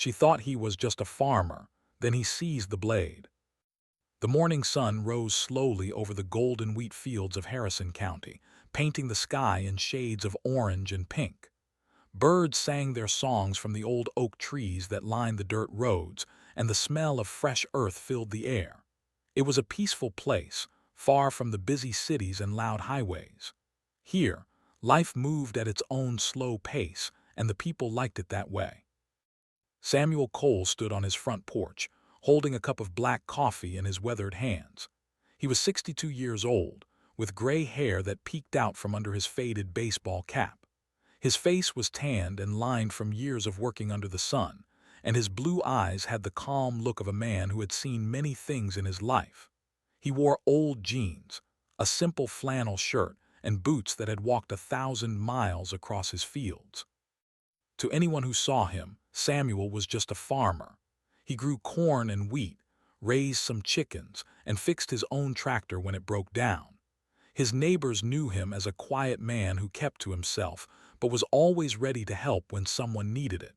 She thought he was just a farmer, then he seized the blade. The morning sun rose slowly over the golden wheat fields of Harrison County, painting the sky in shades of orange and pink. Birds sang their songs from the old oak trees that lined the dirt roads, and the smell of fresh earth filled the air. It was a peaceful place, far from the busy cities and loud highways. Here, life moved at its own slow pace, and the people liked it that way. Samuel Cole stood on his front porch, holding a cup of black coffee in his weathered hands. He was 62 years old, with gray hair that peeked out from under his faded baseball cap. His face was tanned and lined from years of working under the sun, and his blue eyes had the calm look of a man who had seen many things in his life. He wore old jeans, a simple flannel shirt, and boots that had walked 1,000 miles across his fields. To anyone who saw him, Samuel was just a farmer. He grew corn and wheat, raised some chickens, and fixed his own tractor when it broke down. His neighbors knew him as a quiet man who kept to himself, but was always ready to help when someone needed it.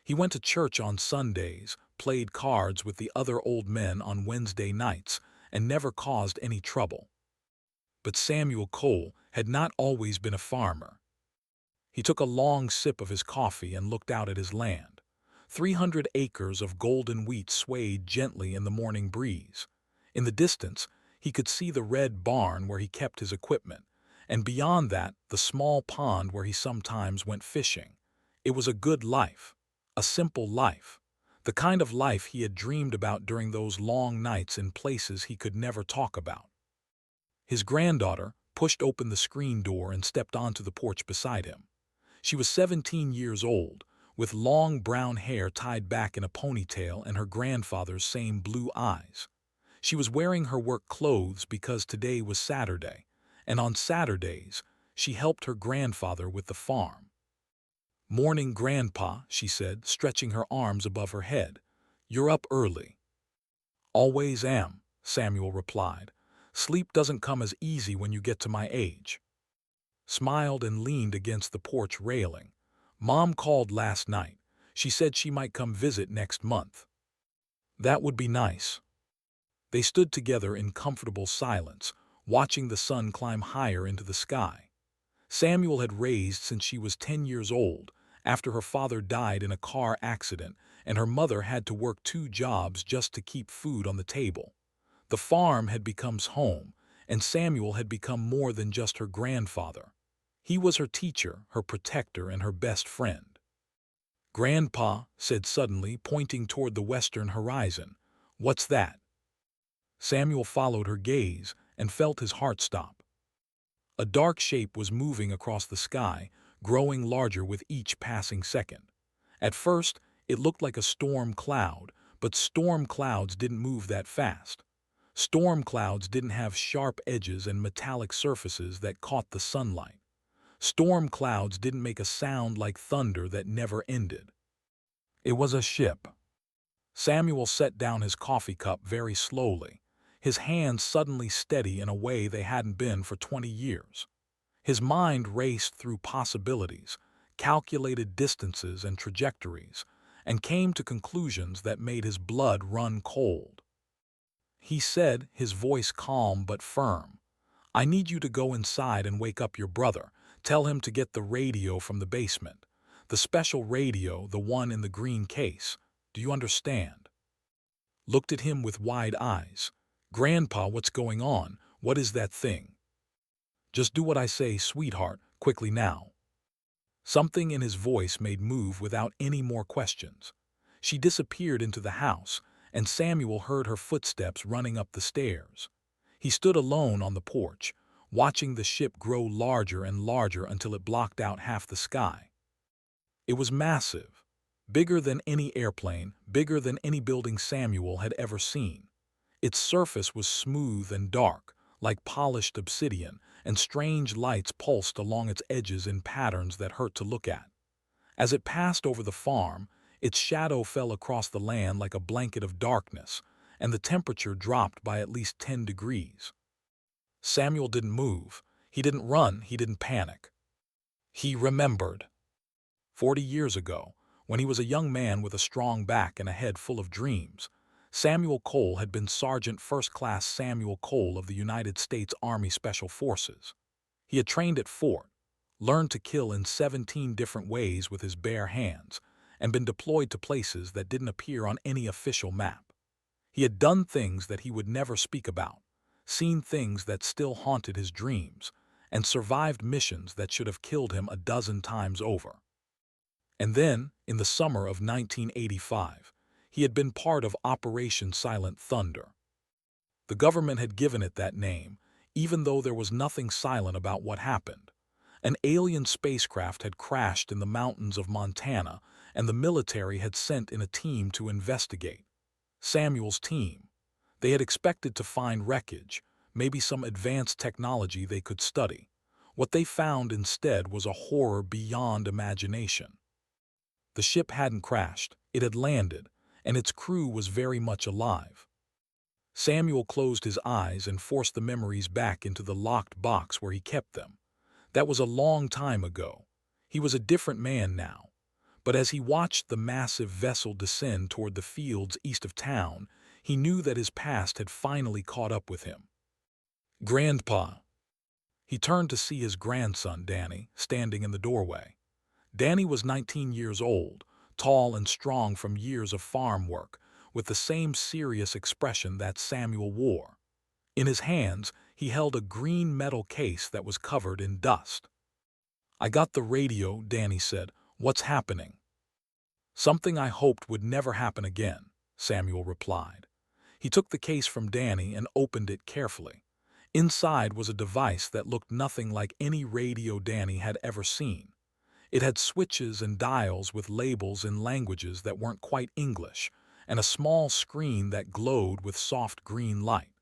He went to church on Sundays, played cards with the other old men on Wednesday nights, and never caused any trouble. But Samuel Cole had not always been a farmer. He took a long sip of his coffee and looked out at his land. 300 acres of golden wheat swayed gently in the morning breeze. In the distance, he could see the red barn where he kept his equipment, and beyond that, the small pond where he sometimes went fishing. It was a good life, a simple life, the kind of life he had dreamed about during those long nights in places he could never talk about. His granddaughter pushed open the screen door and stepped onto the porch beside him. She was 17 years old, with long brown hair tied back in a ponytail and her grandfather's same blue eyes. She was wearing her work clothes because today was Saturday, and on Saturdays, she helped her grandfather with the farm. "Morning, Grandpa," she said, stretching her arms above her head. "You're up early." "Always am," Samuel replied. "Sleep doesn't come as easy when you get to my age." Smiled and leaned against the porch railing. "Mom called last night. She said she might come visit next month." "That would be nice." They stood together in comfortable silence, watching the sun climb higher into the sky. Samuel had raised since she was 10 years old, after her father died in a car accident and her mother had to work 2 jobs just to keep food on the table. The farm had become home, and Samuel had become more than just her grandfather. He was her teacher, her protector, and her best friend. "Grandpa," said suddenly, pointing toward the western horizon, "what's that?" Samuel followed her gaze and felt his heart stop. A dark shape was moving across the sky, growing larger with each passing second. At first, it looked like a storm cloud, but storm clouds didn't move that fast. Storm clouds didn't have sharp edges and metallic surfaces that caught the sunlight. Storm clouds didn't make a sound like thunder that never ended. It was a ship. Samuel set down his coffee cup very slowly, his hands suddenly steady in a way they hadn't been for 20 years. His mind raced through possibilities, calculated distances and trajectories, and came to conclusions that made his blood run cold. He said, his voice calm but firm, "I need you to go inside and wake up your brother. Tell him to get the radio from the basement. The special radio, the one in the green case. Do you understand?" Looked at him with wide eyes. "Grandpa, what's going on? What is that thing?" "Just do what I say, sweetheart, quickly now." Something in his voice made move without any more questions. She disappeared into the house, and Samuel heard her footsteps running up the stairs. He stood alone on the porch, watching the ship grow larger and larger until it blocked out half the sky. It was massive, bigger than any airplane, bigger than any building Samuel had ever seen. Its surface was smooth and dark, like polished obsidian, and strange lights pulsed along its edges in patterns that hurt to look at. As it passed over the farm, its shadow fell across the land like a blanket of darkness, and the temperature dropped by at least 10 degrees. Samuel didn't move. He didn't run. He didn't panic. He remembered. 40 years ago, When he was a young man with a strong back and a head full of dreams, Samuel Cole had been Sergeant First Class Samuel Cole of the United States Army Special Forces. He had trained at Fort, learned to kill in 17 different ways with his bare hands, and been deployed to places that didn't appear on any official map. He had done things that he would never speak about, seen things that still haunted his dreams, and survived missions that should have killed him a dozen times over. And then, in the summer of 1985, he had been part of Operation Silent Thunder. The government had given it that name, even though there was nothing silent about what happened. An alien spacecraft had crashed in the mountains of Montana, and the military had sent in a team to investigate. Samuel's team. They had expected to find wreckage, maybe some advanced technology they could study. What they found instead was a horror beyond imagination. The ship hadn't crashed, it had landed, and its crew was very much alive. Samuel closed his eyes and forced the memories back into the locked box where he kept them. That was a long time ago. He was a different man now. But as he watched the massive vessel descend toward the fields east of town, he knew that his past had finally caught up with him. "Grandpa." He turned to see his grandson, Danny, standing in the doorway. Danny was 19 years old, tall and strong from years of farm work, with the same serious expression that Samuel wore. In his hands, he held a green metal case that was covered in dust. "I got the radio," Danny said. "What's happening?" "Something I hoped would never happen again," Samuel replied. He took the case from Danny and opened it carefully. Inside was a device that looked nothing like any radio Danny had ever seen. It had switches and dials with labels in languages that weren't quite English, and a small screen that glowed with soft green light.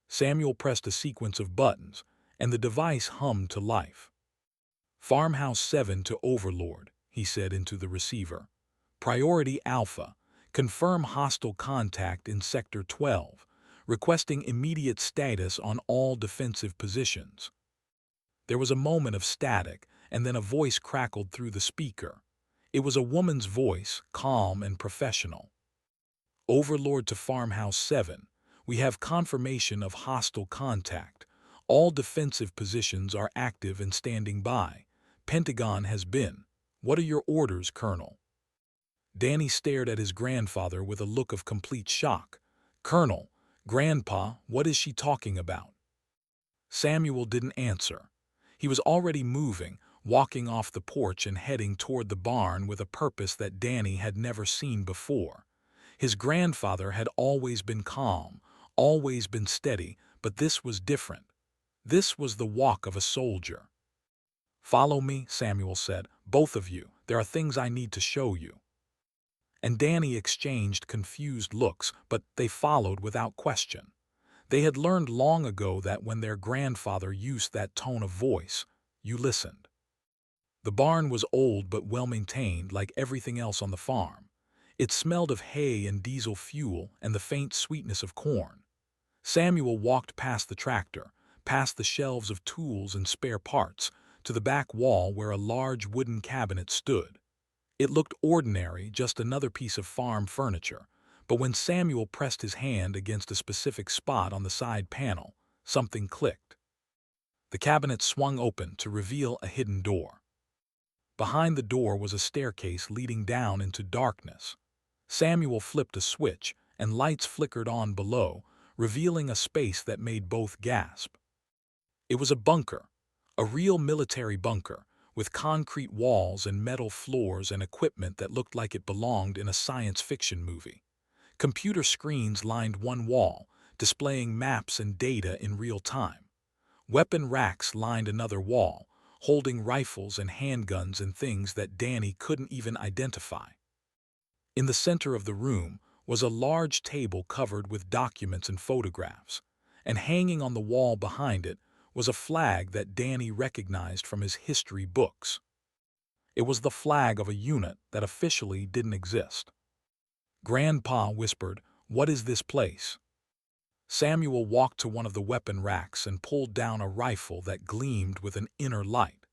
Samuel pressed a sequence of buttons, and the device hummed to life. "Farmhouse 7 to Overlord," he said into the receiver. "Priority Alpha. Confirm hostile contact in Sector 12, requesting immediate status on all defensive positions." There was a moment of static, and then a voice crackled through the speaker. It was a woman's voice, calm and professional. "Overlord to Farmhouse 7. We have confirmation of hostile contact. All defensive positions are active and standing by. Pentagon has been. What are your orders, Colonel?" Danny stared at his grandfather with a look of complete shock. "Colonel, Grandpa, what is she talking about?" Samuel didn't answer. He was already moving, walking off the porch and heading toward the barn with a purpose that Danny had never seen before. His grandfather had always been calm, always been steady, but this was different. This was the walk of a soldier. "Follow me," Samuel said. "Both of you. There are things I need to show you." And Danny exchanged confused looks, but they followed without question. They had learned long ago that when their grandfather used that tone of voice, you listened. The barn was old but well-maintained, like everything else on the farm. It smelled of hay and diesel fuel and the faint sweetness of corn. Samuel walked past the tractor, past the shelves of tools and spare parts, to the back wall where a large wooden cabinet stood. It looked ordinary, just another piece of farm furniture, but when Samuel pressed his hand against a specific spot on the side panel, something clicked. The cabinet swung open to reveal a hidden door. Behind the door was a staircase leading down into darkness. Samuel flipped a switch, and lights flickered on below, revealing a space that made both gasp. It was a bunker, a real military bunker, with concrete walls and metal floors and equipment that looked like it belonged in a science fiction movie. Computer screens lined one wall, displaying maps and data in real time. Weapon racks lined another wall, holding rifles and handguns and things that Danny couldn't even identify. In the center of the room was a large table covered with documents and photographs, and hanging on the wall behind it was a flag that Danny recognized from his history books. It was the flag of a unit that officially didn't exist. Grandpa whispered, "What is this place?" Samuel walked to one of the weapon racks and pulled down a rifle that gleamed with an inner light.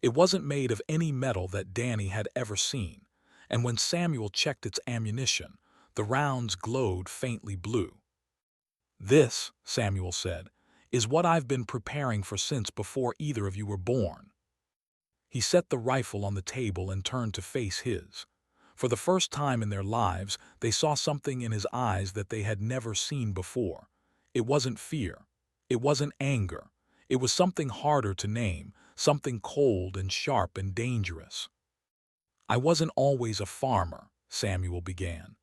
It wasn't made of any metal that Danny had ever seen, and when Samuel checked its ammunition, the rounds glowed faintly blue. "This," Samuel said, "is what I've been preparing for since before either of you were born." He set the rifle on the table and turned to face his. For the first time in their lives, they saw something in his eyes that they had never seen before. It wasn't fear. It wasn't anger. It was something harder to name, something cold and sharp and dangerous. "I wasn't always a farmer," Samuel began.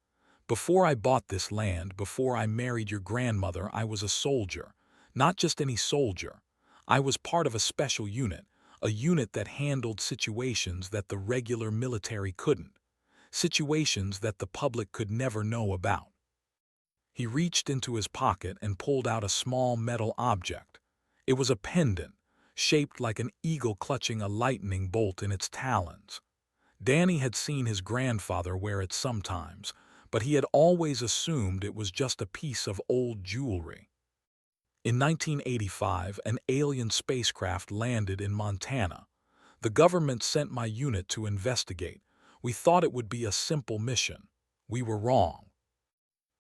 "Before I bought this land, before I married your grandmother, I was a soldier. Not just any soldier. I was part of a special unit, a unit that handled situations that the regular military couldn't, situations that the public could never know about." He reached into his pocket and pulled out a small metal object. It was a pendant, shaped like an eagle clutching a lightning bolt in its talons. Danny had seen his grandfather wear it sometimes, but he had always assumed it was just a piece of old jewelry. In 1985, an alien spacecraft landed in Montana. The government sent my unit to investigate. We thought it would be a simple mission. We were wrong.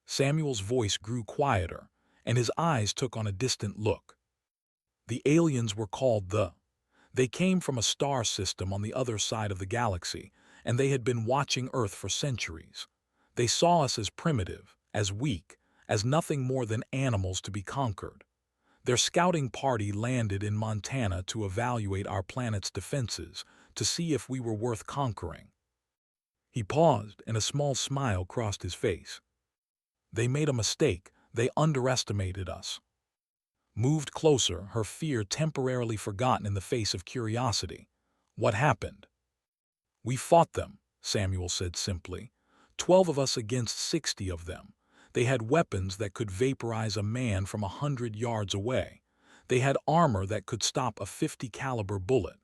Samuel's voice grew quieter, and his eyes took on a distant look. The aliens were called the. They came from a star system on the other side of the galaxy, and they had been watching Earth for centuries. They saw us as primitive, as weak, as nothing more than animals to be conquered. Their scouting party landed in Montana to evaluate our planet's defenses, to see if we were worth conquering. He paused, and a small smile crossed his face. "They made a mistake. They underestimated us." Moved closer, her fear temporarily forgotten in the face of curiosity. "What happened?" "We fought them," Samuel said simply. 12 of us against 60 of them. They had weapons that could vaporize a man from 100 yards away. They had armor that could stop a 50 caliber bullet.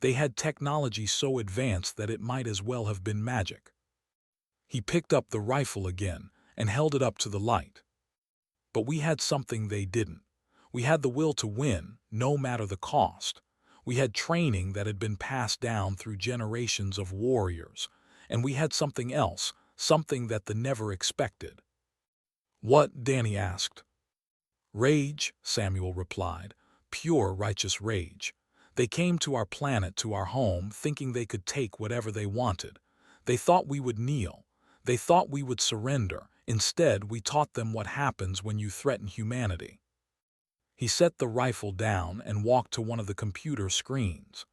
They had technology so advanced that it might as well have been magic. He picked up the rifle again and held it up to the light. "But we had something they didn't. We had the will to win, no matter the cost. We had training that had been passed down through generations of warriors. And we had something else, something that the never expected." "What?" Danny asked. "Rage," Samuel replied. "Pure, righteous rage. They came to our planet, to our home, thinking they could take whatever they wanted. They thought we would kneel. They thought we would surrender. Instead, we taught them what happens when you threaten humanity." He set the rifle down and walked to one of the computer screens.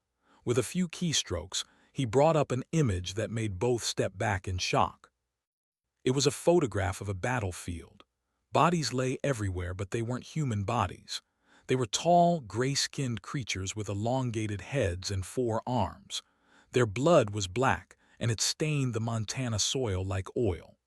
With a few keystrokes, he brought up an image that made both step back in shock. It was a photograph of a battlefield. Bodies lay everywhere, but they weren't human bodies. They were tall, gray-skinned creatures with elongated heads and 4 arms. Their blood was black, and it stained the Montana soil like oil.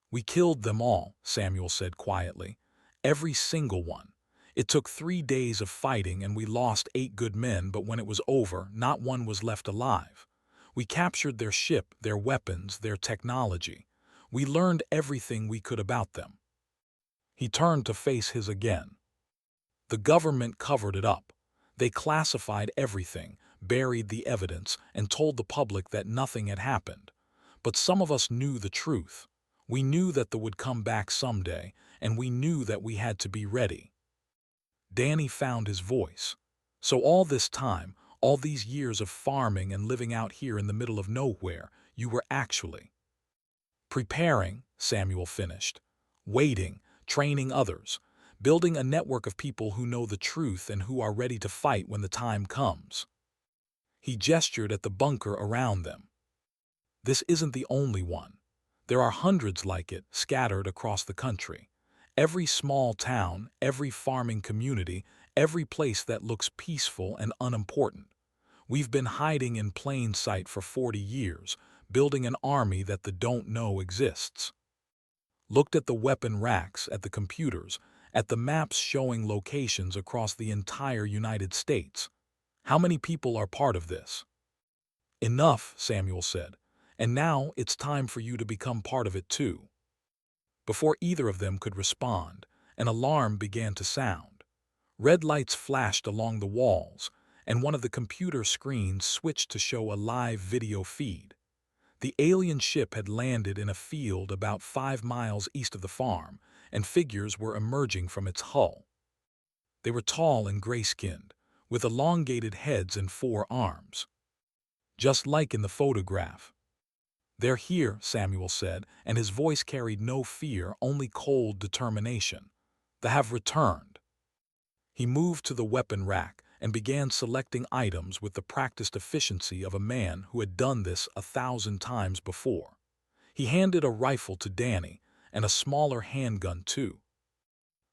"We killed them all," Samuel said quietly. "Every single one. It took 3 days of fighting, and we lost 8 good men, but when it was over, not one was left alive. We captured their ship, their weapons, their technology. We learned everything we could about them." He turned to face his again. "The government covered it up. They classified everything, buried the evidence, and told the public that nothing had happened. But some of us knew the truth. We knew that they would come back someday, and we knew that we had to be ready." Danny found his voice. "So all this time, all these years of farming and living out here in the middle of nowhere, you were actually—" "Preparing," Samuel finished. "Waiting, training others, building a network of people who know the truth and who are ready to fight when the time comes." He gestured at the bunker around them. "This isn't the only one. There are hundreds like it scattered across the country. Every small town, every farming community, every place that looks peaceful and unimportant. We've been hiding in plain sight for 40 years, building an army that the don't know exists." Looked at the weapon racks, at the computers, at the maps showing locations across the entire United States. "How many people are part of this?" "Enough," Samuel said. "And now it's time for you to become part of it too." Before either of them could respond, an alarm began to sound. Red lights flashed along the walls, and one of the computer screens switched to show a live video feed. The alien ship had landed in a field about 5 miles east of the farm, and figures were emerging from its hull. They were tall and gray-skinned, with elongated heads and 4 arms. Just like in the photograph. "They're here," Samuel said, and his voice carried no fear, only cold determination. "They have returned." He moved to the weapon rack and began selecting items with the practiced efficiency of a man who had done this 1,000 times before. He handed a rifle to Danny, and a smaller handgun too.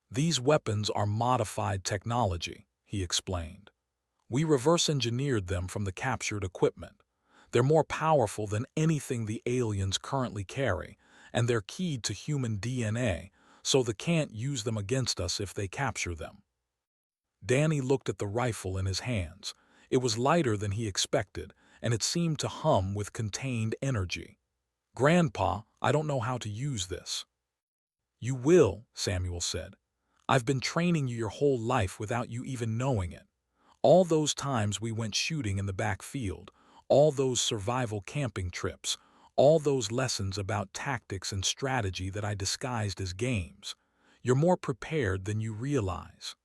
"These weapons are modified technology," he explained. "We reverse-engineered them from the captured equipment. They're more powerful than anything the aliens currently carry, and they're keyed to human DNA, so they can't use them against us if they capture them." Danny looked at the rifle in his hands. It was lighter than he expected, and it seemed to hum with contained energy. "Grandpa, I don't know how to use this." "You will," Samuel said. "I've been training you your whole life without you even knowing it. All those times we went shooting in the back field, all those survival camping trips, all those lessons about tactics and strategy that I disguised as games. You're more prepared than you realize."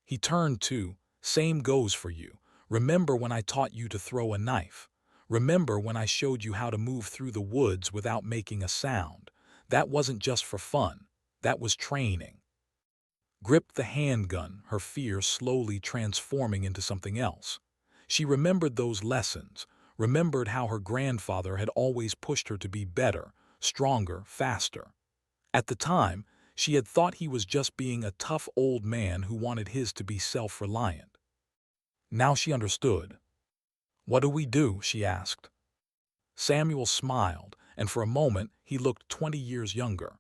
He turned to, "Same goes for you. Remember when I taught you to throw a knife? Remember when I showed you how to move through the woods without making a sound? That wasn't just for fun. That was training." Gripped the handgun, her fear slowly transforming into something else. She remembered those lessons, remembered how her grandfather had always pushed her to be better, stronger, faster. At the time, she had thought he was just being a tough old man who wanted his to be self-reliant. Now she understood. "What do we do?" she asked. Samuel smiled, and for a moment he looked 20 years younger.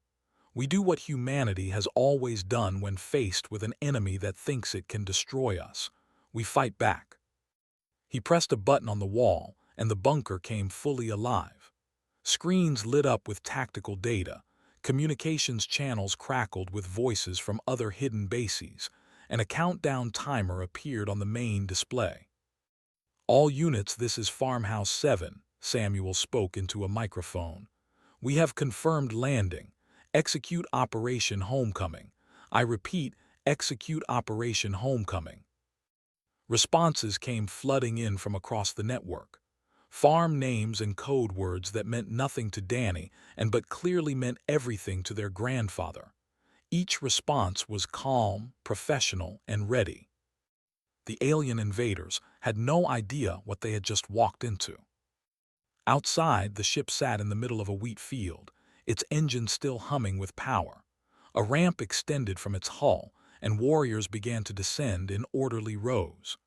"We do what humanity has always done when faced with an enemy that thinks it can destroy us. We fight back." He pressed a button on the wall, and the bunker came fully alive. Screens lit up with tactical data, communications channels crackled with voices from other hidden bases, and a countdown timer appeared on the main display. "All units, this is Farmhouse 7, Samuel spoke into a microphone. "We have confirmed landing. Execute Operation Homecoming. I repeat, execute Operation Homecoming." Responses came flooding in from across the network. Farm names and code words that meant nothing to Danny and but clearly meant everything to their grandfather. Each response was calm, professional, and ready. The alien invaders had no idea what they had just walked into. Outside, the ship sat in the middle of a wheat field, its engine still humming with power. A ramp extended from its hull, and warriors began to descend in orderly rows.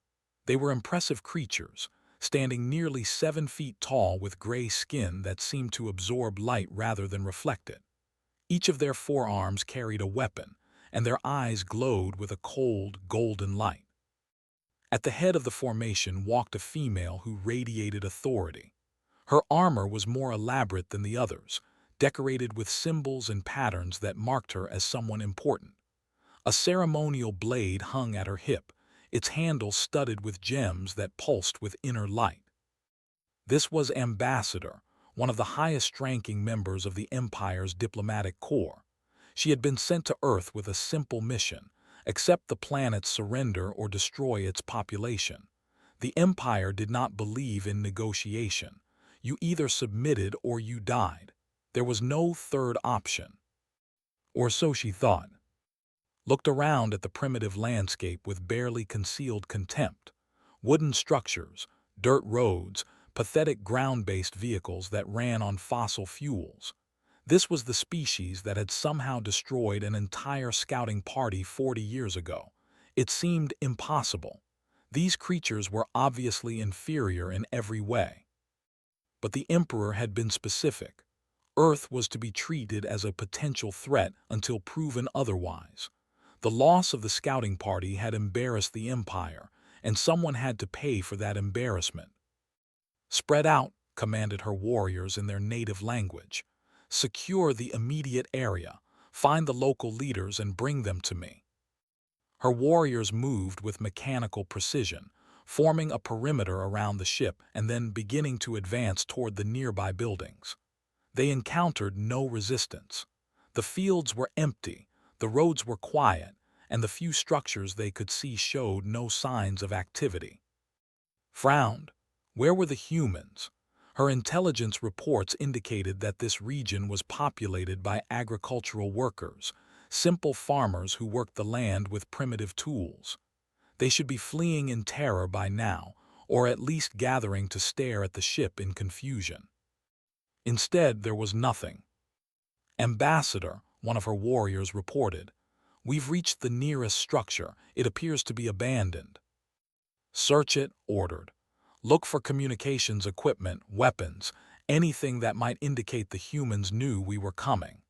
They were impressive creatures, standing nearly 7 feet tall with gray skin that seemed to absorb light rather than reflect it. Each of their forearms carried a weapon, and their eyes glowed with a cold, golden light. At the head of the formation walked a female who radiated authority. Her armor was more elaborate than the others, decorated with symbols and patterns that marked her as someone important. A ceremonial blade hung at her hip, its handle studded with gems that pulsed with inner light. This was Ambassador, one of the highest-ranking members of the Empire's diplomatic corps. She had been sent to Earth with a simple mission: accept the planet's surrender or destroy its population. The Empire did not believe in negotiation. You either submitted or you died. There was no third option. Or so she thought. Looked around at the primitive landscape with barely concealed contempt. Wooden structures, dirt roads, pathetic ground-based vehicles that ran on fossil fuels. This was the species that had somehow destroyed an entire scouting party 40 years ago. It seemed impossible. These creatures were obviously inferior in every way. But the Emperor had been specific. Earth was to be treated as a potential threat until proven otherwise. The loss of the scouting party had embarrassed the Empire, and someone had to pay for that embarrassment. "Spread out," commanded her warriors in their native language. "Secure the immediate area. Find the local leaders and bring them to me." Her warriors moved with mechanical precision, forming a perimeter around the ship and then beginning to advance toward the nearby buildings. They encountered no resistance. The fields were empty, the roads were quiet, and the few structures they could see showed no signs of activity. Frowned. Where were the humans? Her intelligence reports indicated that this region was populated by agricultural workers, simple farmers who worked the land with primitive tools. They should be fleeing in terror by now, or at least gathering to stare at the ship in confusion. Instead, there was nothing. Ambassador, one of her warriors reported, "We've reached the nearest structure. It appears to be abandoned." "Search it," ordered. "Look for communications equipment, weapons, anything that might indicate the humans knew we were coming."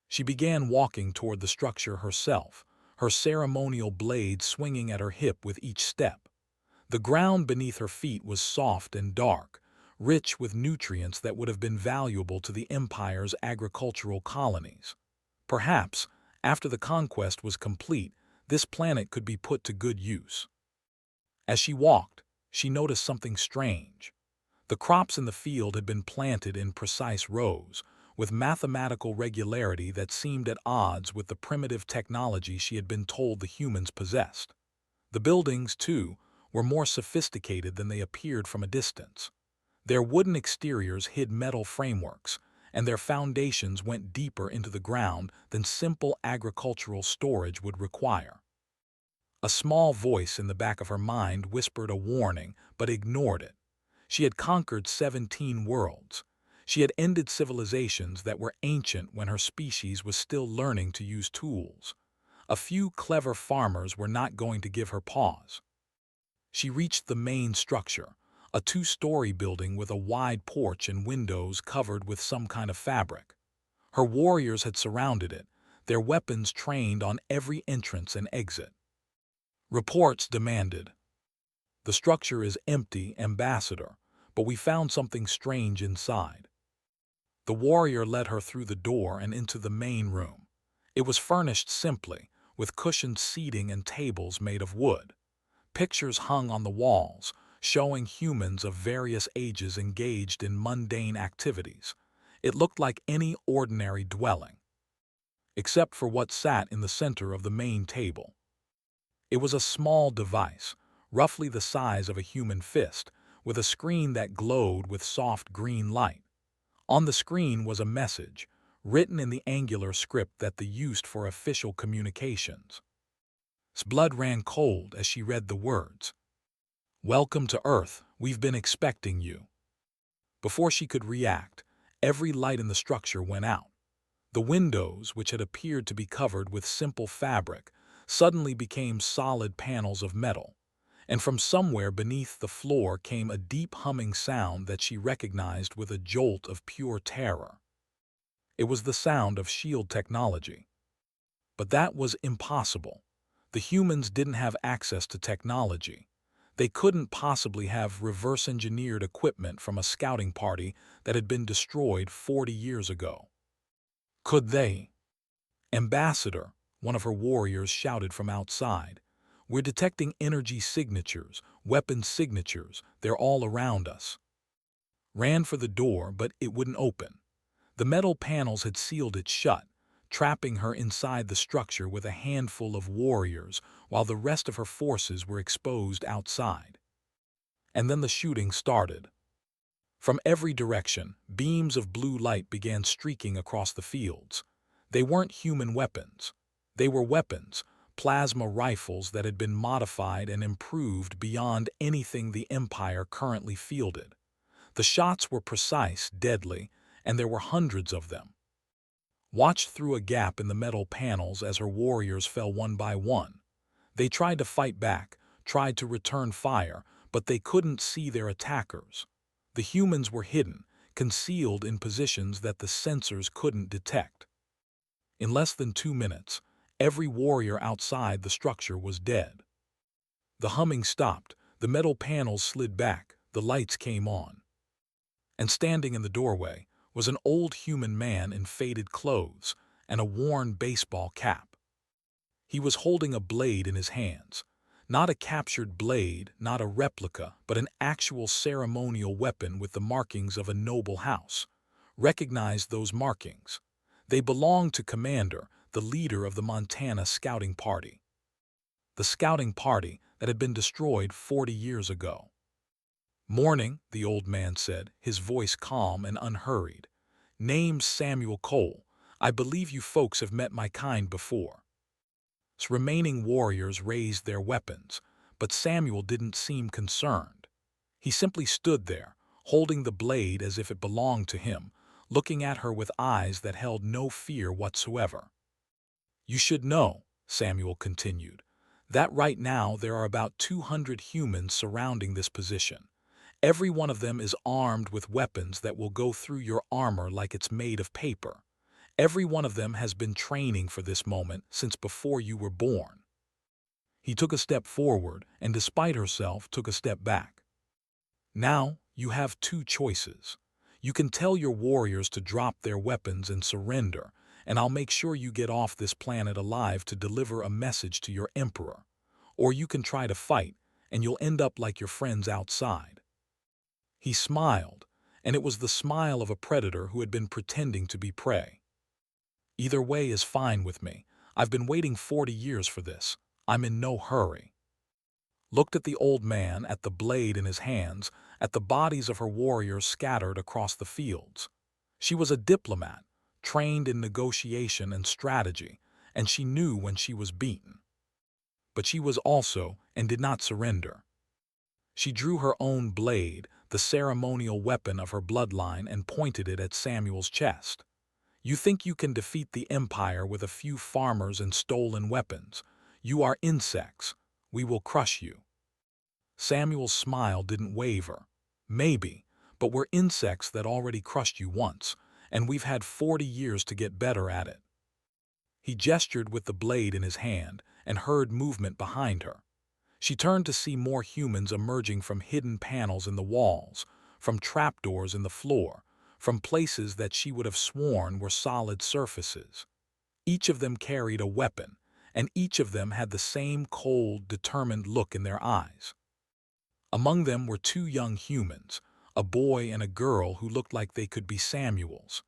She began walking toward the structure herself, her ceremonial blade swinging at her hip with each step. The ground beneath her feet was soft and dark, rich with nutrients that would have been valuable to the Empire's agricultural colonies. Perhaps, after the conquest was complete, this planet could be put to good use. As she walked, she noticed something strange. The crops in the field had been planted in precise rows, with mathematical regularity that seemed at odds with the primitive technology she had been told the humans possessed. The buildings, too, were more sophisticated than they appeared from a distance. Their wooden exteriors hid metal frameworks, and their foundations went deeper into the ground than simple agricultural storage would require. A small voice in the back of her mind whispered a warning, but ignored it. She had conquered 17 worlds. She had ended civilizations that were ancient when her species was still learning to use tools. A few clever farmers were not going to give her pause. She reached the main structure, a 2-story building with a wide porch and windows covered with some kind of fabric. Her warriors had surrounded it, their weapons trained on every entrance and exit. Reports demanded. "The structure is empty, Ambassador, but we found something strange inside." The warrior led her through the door and into the main room. It was furnished simply, with cushioned seating and tables made of wood. Pictures hung on the walls, showing humans of various ages engaged in mundane activities. It looked like any ordinary dwelling, except for what sat in the center of the main table. It was a small device, roughly the size of a human fist, with a screen that glowed with soft green light. On the screen was a message, written in the angular script that they used for official communications. His blood ran cold as she read the words. "Welcome to Earth, we've been expecting you." Before she could react, every light in the structure went out. The windows, which had appeared to be covered with simple fabric, suddenly became solid panels of metal, and from somewhere beneath the floor came a deep humming sound that she recognized with a jolt of pure terror. It was the sound of shield technology. But that was impossible. The humans didn't have access to technology. They couldn't possibly have reverse-engineered equipment from a scouting party that had been destroyed 40 years ago. Could they? "Ambassador," one of her warriors shouted from outside, "we're detecting energy signatures, weapon signatures, they're all around us." Ran for the door, but it wouldn't open. The metal panels had sealed it shut, trapping her inside the structure with a handful of warriors while the rest of her forces were exposed outside. And then the shooting started. From every direction, beams of blue light began streaking across the fields. They weren't human weapons. They were weapons, plasma rifles that had been modified and improved beyond anything the Empire currently fielded. The shots were precise, deadly, and there were hundreds of them. Watched through a gap in the metal panels as her warriors fell one by one. They tried to fight back, tried to return fire, but they couldn't see their attackers. The humans were hidden, concealed in positions that the sensors couldn't detect. In less than 2 minutes, every warrior outside the structure was dead. The humming stopped, the metal panels slid back, the lights came on. And standing in the doorway was an old human man in faded clothes and a worn baseball cap. He was holding a blade in his hands, Not a captured blade, not a replica, but an actual ceremonial weapon with the markings of a noble house. Recognize those markings. They belong to Commander, the leader of the Montana scouting party. The scouting party that had been destroyed 40 years ago. "Morning," the old man said, his voice calm and unhurried. "Name's Samuel Cole. I believe you folks have met my kind before." Remaining warriors raised their weapons, but Samuel didn't seem concerned. He simply stood there, holding the blade as if it belonged to him, looking at her with eyes that held no fear whatsoever. "You should know," Samuel continued, "that right now there are about 200 humans surrounding this position. Every one of them is armed with weapons that will go through your armor like it's made of paper. Every one of them has been training for this moment since before you were born." He took a step forward and, despite herself, took a step back. "Now, you have two choices. You can tell your warriors to drop their weapons and surrender, and I'll make sure you get off this planet alive to deliver a message to your emperor. Or you can try to fight, and you'll end up like your friends outside." He smiled, and it was the smile of a predator who had been pretending to be prey. "Either way is fine with me. I've been waiting 40 years for this. I'm in no hurry." Looked at the old man, at the blade in his hands, at the bodies of her warriors scattered across the fields. She was a diplomat, trained in negotiation and strategy, and she knew when she was beaten. But she was also, and did not surrender. She drew her own blade, the ceremonial weapon of her bloodline, and pointed it at Samuel's chest. "You think you can defeat the Empire with a few farmers and stolen weapons. You are insects. We will crush you." Samuel's smile didn't waver. "Maybe, but we're insects that already crushed you once, and we've had 40 years to get better at it." He gestured with the blade in his hand and heard movement behind her. She turned to see more humans emerging from hidden panels in the walls, from trapdoors in the floor, from places that she would have sworn were solid surfaces. Each of them carried a weapon, and each of them had the same cold, determined look in their eyes. Among them were two young humans, a boy and a girl who looked like they could be Samuel's.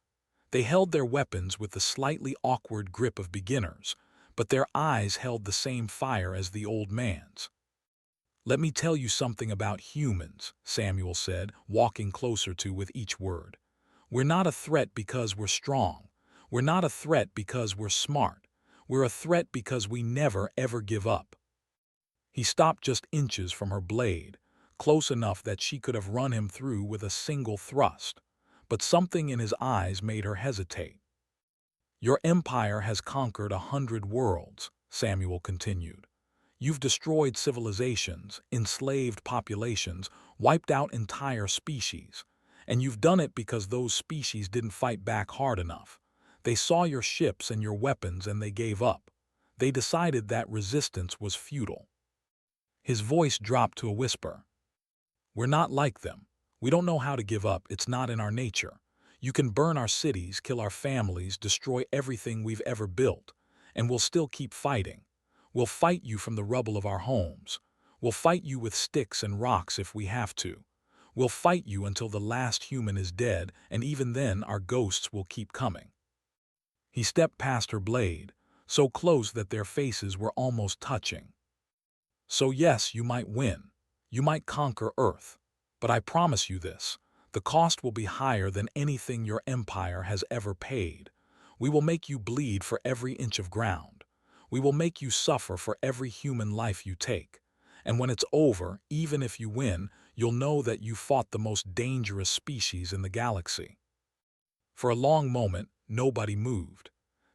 They held their weapons with the slightly awkward grip of beginners, but their eyes held the same fire as the old man's. "Let me tell you something about humans," Samuel said, walking closer to with each word. "We're not a threat because we're strong. We're not a threat because we're smart. We're a threat because we never ever give up." He stopped just inches from her blade, close enough that she could have run him through with a single thrust, but something in his eyes made her hesitate. "Your empire has conquered 100 worlds," Samuel continued. "You've destroyed civilizations, enslaved populations, wiped out entire species. And you've done it because those species didn't fight back hard enough. They saw your ships and your weapons and they gave up. They decided that resistance was futile." His voice dropped to a whisper. "We're not like them. We don't know how to give up. It's not in our nature. You can burn our cities, kill our families, destroy everything we've ever built, and we'll still keep fighting. We'll fight you from the rubble of our homes. We'll fight you with sticks and rocks if we have to. We'll fight you until the last human is dead, and even then our ghosts will keep coming." He stepped past her blade, so close that their faces were almost touching. "So yes, you might win. You might conquer Earth. But I promise you this, the cost will be higher than anything your empire has ever paid. We will make you bleed for every inch of ground. We will make you suffer for every human life you take. And when it's over, even if you win, you'll know that you fought the most dangerous species in the galaxy." For a long moment, nobody moved.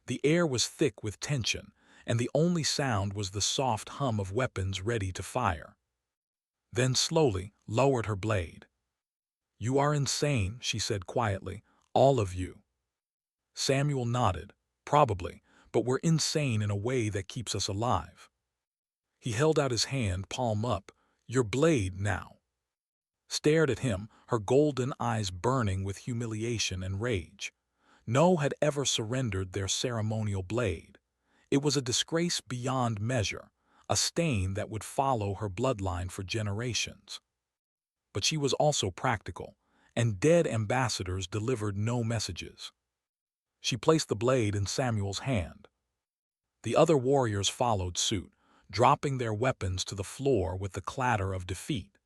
The air was thick with tension, and the only sound was the soft hum of weapons ready to fire. Then slowly lowered her blade. "You are insane," she said quietly, "all of you." Samuel nodded. "Probably, but we're insane in a way that keeps us alive." He held out his hand, palm up. "Your blade now." Stared at him, her golden eyes burning with humiliation and rage. No had ever surrendered their ceremonial blade. It was a disgrace beyond measure, a stain that would follow her bloodline for generations. But she was also practical, and dead ambassadors delivered no messages. She placed the blade in Samuel's hand. The other warriors followed suit, dropping their weapons to the floor with the clatter of defeat.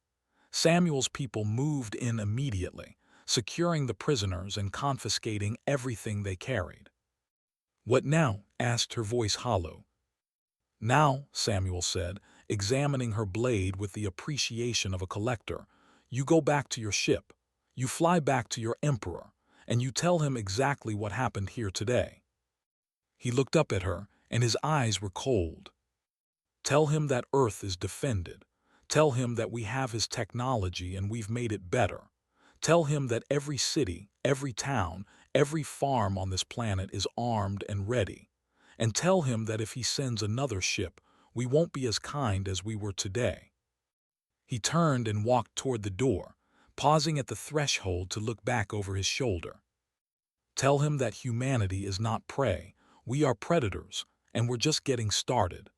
Samuel's people moved in immediately, securing the prisoners and confiscating everything they carried. "What now?" asked her voice hollow. "Now," Samuel said, examining her blade with the appreciation of a collector, "you go back to your ship. You fly back to your emperor, and you tell him exactly what happened here today." He looked up at her, and his eyes were cold. "Tell him that Earth is defended. Tell him that we have his technology and we've made it better. Tell him that every city, every town, every farm on this planet is armed and ready. And tell him that if he sends another ship, we won't be as kind as we were today." He turned and walked toward the door, pausing at the threshold to look back over his shoulder. "Tell him that humanity is not prey. We are predators, and we're just getting started."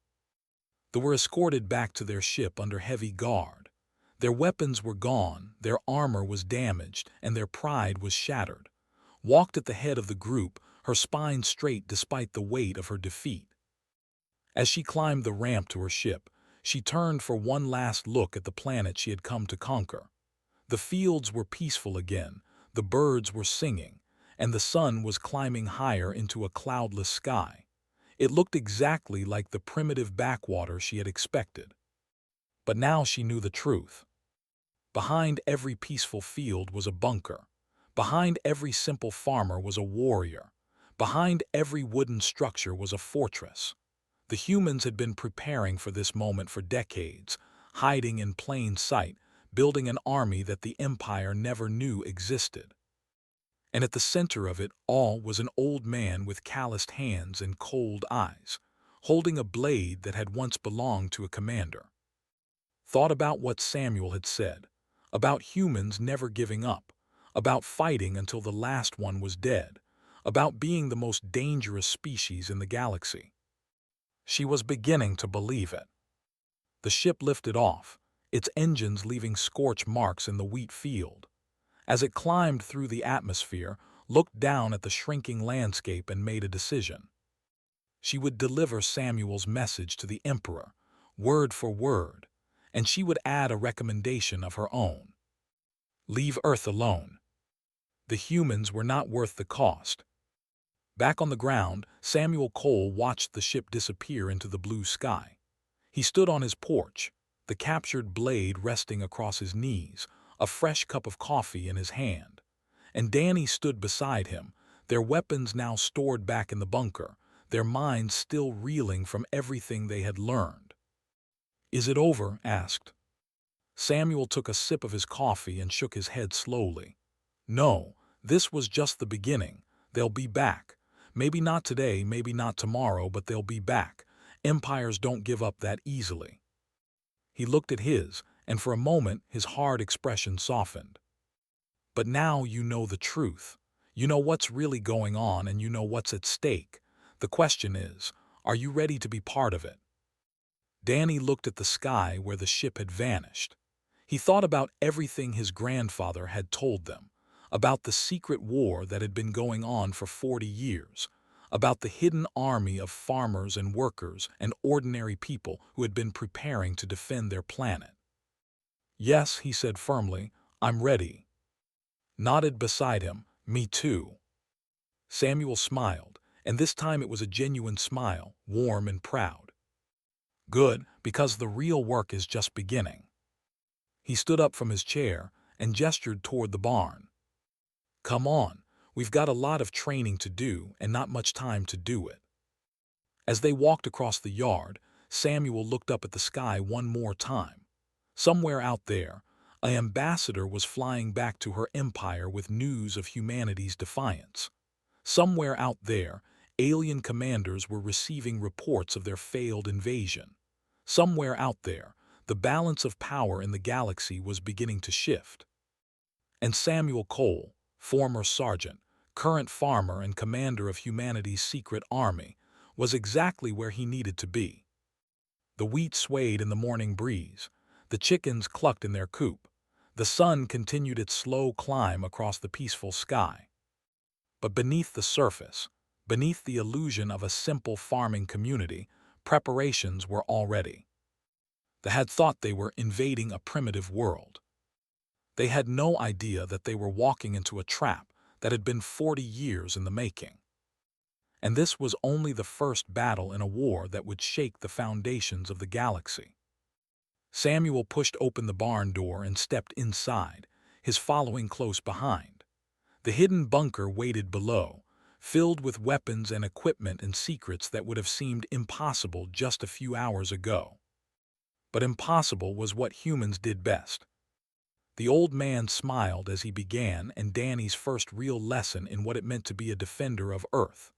They were escorted back to their ship under heavy guard. Their weapons were gone, their armor was damaged, and their pride was shattered. Walked at the head of the group, her spine straight despite the weight of her defeat. As she climbed the ramp to her ship, she turned for one last look at the planet she had come to conquer. The fields were peaceful again, the birds were singing, and the sun was climbing higher into a cloudless sky. It looked exactly like the primitive backwater she had expected. But now she knew the truth. Behind every peaceful field was a bunker. Behind every simple farmer was a warrior. Behind every wooden structure was a fortress. The humans had been preparing for this moment for decades, hiding in plain sight, building an army that the Empire never knew existed. And at the center of it all was an old man with calloused hands and cold eyes, holding a blade that had once belonged to a commander. Thought about what Samuel had said, about humans never giving up, about fighting until the last one was dead, about being the most dangerous species in the galaxy. She was beginning to believe it. The ship lifted off, its engines leaving scorch marks in the wheat field. As it climbed through the atmosphere, looked down at the shrinking landscape and made a decision. She would deliver Samuel's message to the Emperor, word for word, and she would add a recommendation of her own. Leave Earth alone. The humans were not worth the cost. Back on the ground, Samuel Cole watched the ship disappear into the blue sky. He stood on his porch, the captured blade resting across his knees, a fresh cup of coffee in his hand. And Danny stood beside him, their weapons now stored back in the bunker, their minds still reeling from everything they had learned. "Is it over?" asked. Samuel took a sip of his coffee and shook his head slowly. "No, this was just the beginning. They'll be back. Maybe not today, maybe not tomorrow, but they'll be back. Empires don't give up that easily." He looked at his, and for a moment his hard expression softened. "But now you know the truth. You know what's really going on and you know what's at stake. The question is, are you ready to be part of it?" Danny looked at the sky where the ship had vanished. He thought about everything his grandfather had told them, about the secret war that had been going on for 40 years, about the hidden army of farmers and workers and ordinary people who had been preparing to defend their planet. "Yes," he said firmly, "I'm ready." Nodded beside him, "Me too." Samuel smiled, and this time it was a genuine smile, warm and proud. "Good, because the real work is just beginning." He stood up from his chair and gestured toward the barn. "Come on, we've got a lot of training to do and not much time to do it." As they walked across the yard, Samuel looked up at the sky one more time. Somewhere out there, an ambassador was flying back to her empire with news of humanity's defiance. Somewhere out there, alien commanders were receiving reports of their failed invasion. Somewhere out there, the balance of power in the galaxy was beginning to shift. And Samuel Cole, former sergeant, current farmer and commander of humanity's secret army, was exactly where he needed to be. The wheat swayed in the morning breeze. The chickens clucked in their coop. The sun continued its slow climb across the peaceful sky. But beneath the surface, beneath the illusion of a simple farming community, preparations were already. They had thought they were invading a primitive world. They had no idea that they were walking into a trap that had been 40 years in the making. And this was only the first battle in a war that would shake the foundations of the galaxy. Samuel pushed open the barn door and stepped inside, his following close behind. The hidden bunker waited below, filled with weapons and equipment and secrets that would have seemed impossible just a few hours ago. But impossible was what humans did best. The old man smiled as he began and Danny's first real lesson in what it meant to be a defender of Earth.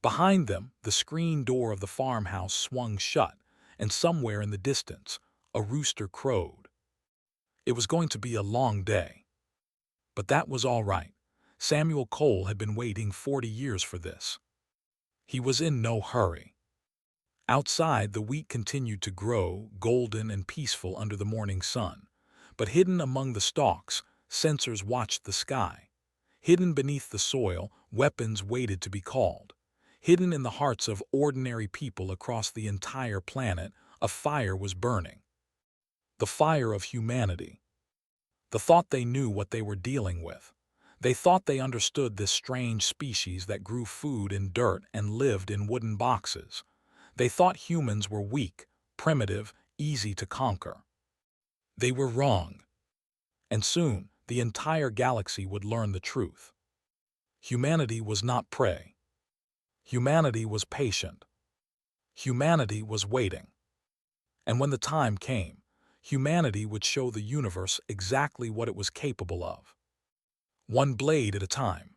Behind them, the screen door of the farmhouse swung shut, and somewhere in the distance, a rooster crowed. It was going to be a long day. But that was all right. Samuel Cole had been waiting 40 years for this. He was in no hurry. Outside, the wheat continued to grow, golden and peaceful under the morning sun. But hidden among the stalks, sensors watched the sky. Hidden beneath the soil, weapons waited to be called. Hidden in the hearts of ordinary people across the entire planet, a fire was burning. The fire of humanity. The thought they knew what they were dealing with. They thought they understood this strange species that grew food in dirt and lived in wooden boxes. They thought humans were weak, primitive, easy to conquer. They were wrong. And soon, the entire galaxy would learn the truth. Humanity was not prey. Humanity was patient. Humanity was waiting. And when the time came, humanity would show the universe exactly what it was capable of. One blade at a time.